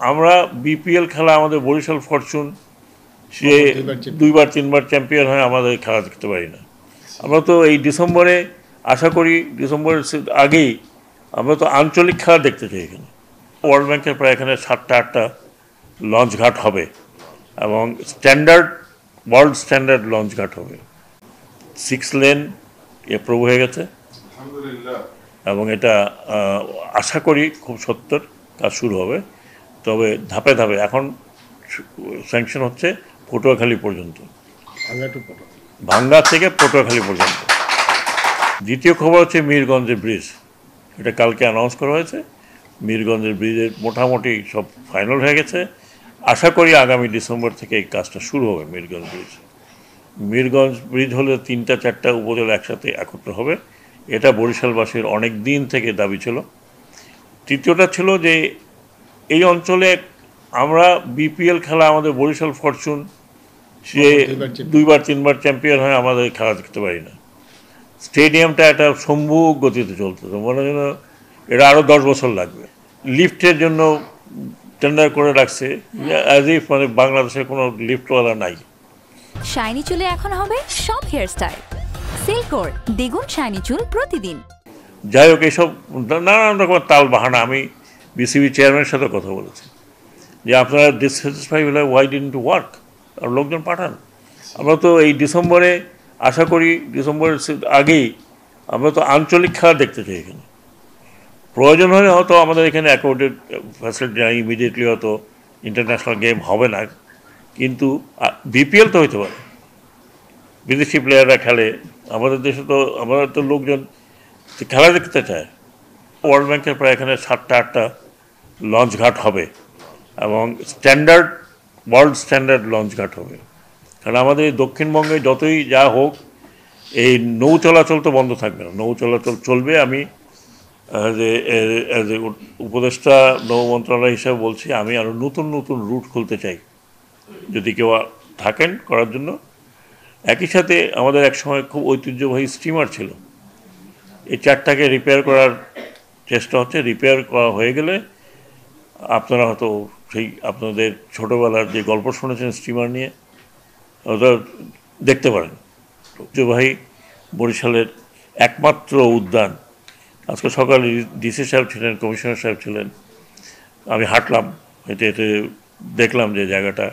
আমরা বিপিএল খেলা আমাদের বরিশাল ফরচুন সে দুইবার তিনবার চ্যাম্পিয়ন হয়, আমাদের খেলা দেখতে পারি না। আমরা তো এই ডিসেম্বরে আশা করি ডিসেম্বরের আগেই আমরা তো আঞ্চলিক খেলা দেখতে চাই। এখানে ওয়ার্ল্ড ব্যাংকের প্রায় এখানে 7টা-8টা লঞ্চ ঘাট হবে এবং স্ট্যান্ডার্ড ওয়ার্ল্ড স্ট্যান্ডার্ড লঞ্চ ঘাট হবে। 6 লেন এপ্রুভ হয়ে গেছে এবং এটা আশা করি খুব সত্তর কাজ শুরু হবে। তবে ধাপে ধাপে এখন স্যাংশন হচ্ছে পটুয়াখালী পর্যন্ত, ভাঙ্গা থেকে পটুয়াখালী পর্যন্ত। দ্বিতীয় খবর হচ্ছে মিরগঞ্জের ব্রিজ, এটা কালকে অ্যানাউন্স করা হয়েছে। মিরগঞ্জের ব্রিজের মোটামুটি সব ফাইনাল হয়ে গেছে। আশা করি আগামী ডিসেম্বর থেকে এই কাজটা শুরু হবে। মিরগঞ্জ ব্রিজ হলে 3-4টা উপজেলা একসাথে একত্র হবে। এটা বরিশালবাসীর অনেক দিন থেকে দাবি ছিল। তৃতীয়টা ছিল যে এই অঞ্চলে আমরা বিপিএল খেলা আমাদের বরিশাল ফরচুন সে দুইবার তিনবার চ্যাম্পিয়ন হয়, আমাদের খেলা দেখতে পারি না। স্টেডিয়ামটা একটা সম্ভুক গতিতে চলতেছে, মনে হয় এটা আরও 10 বছর লাগবে। লিফটের জন্য টেন্ডার করে রাখছে, অ্যাজ ইফ মানে বাংলাদেশে কোনো লিফটওয়ালা নাই। শাইনি চুলে এখন হবে সব হেয়ারস্টাইল। সিল্কোর দ্বিগুণ শাইনি চুল প্রতিদিন। যাই হোক, এইসব নানান রকম তাল বাহানা। আমি বিসিবি চেয়ারম্যানের সাথে কথা বলেছি যে আপনারা ডিসস্যাটিসফাই হলে ওয়াই ডিডন্ট টু ওয়ার্ক, আর লোকজন পাঠান। আমরা তো এই ডিসেম্বরে আশা করি ডিসেম্বরের আগেই আমরা তো আঞ্চলিক খেলা দেখতে চাই। এখানে প্রয়োজন হলে হয়তো আমাদের এখানে অ্যাকোর্ডেড ফ্যাসিলিটি নাই, ইমিডিয়েটলি হয়তো ইন্টারন্যাশনাল গেম হবে না, কিন্তু বিপিএল তো হইতে পারে। বিদেশি প্লেয়াররা খেলে, আমাদের দেশে তো আমাদের তো লোকজন খেলা দেখতে চায়। ওয়ার্ল্ড ব্যাংকের প্রায় এখানে 7টা-8টা লঞ্চ ঘাট হবে এবং স্ট্যান্ডার্ড ওয়ার্ল্ড স্ট্যান্ডার্ড লঞ্চ ঘাট হবে। কারণ আমাদের দক্ষিণবঙ্গে যতই যা হোক, এই নৌ চলাচল তো বন্ধ থাকবে না, নৌ চলাচল চলবে। আমি অ্যাজ এ উপদেষ্টা নৌ মন্ত্রণালয় হিসাবে বলছি, আমি আরও নতুন নতুন রুট খুলতে চাই যদি কেউ থাকেন করার জন্য। একই সাথে আমাদের একসময় খুব ঐতিহ্যবাহী স্টিমার ছিল, এই 4টাকে রিপেয়ার করার চেষ্টা হচ্ছে। রিপেয়ার করা হয়ে গেলে আপনারা হয়তো সেই আপনাদের ছোটোবেলার যে গল্প শুনেছেন স্টিমার নিয়ে, ওটা দেখতে পারেন। ঐতিহ্যবাহী বরিশালের একমাত্র উদ্যান। আজকে সকালে ডিসি সাহেব ছিলেন, কমিশনার সাহেব ছিলেন, আমি হাঁটলাম, হেঁটে হেঁটে দেখলাম যে জায়গাটা,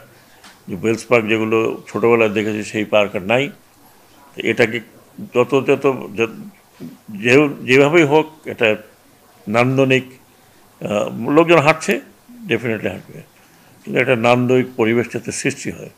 যে ওয়েলস পার্ক যেগুলো ছোটোবেলায় দেখেছি সেই পার্ক আর নাই। এটাকে যত যত যেভাবেই হোক এটা নান্দনিক, লোকজন হাঁটছে, ডেফিনেটলি হাঁটবে, কিন্তু একটা নান্দনিক পরিবেশ যাতে সৃষ্টি হয়।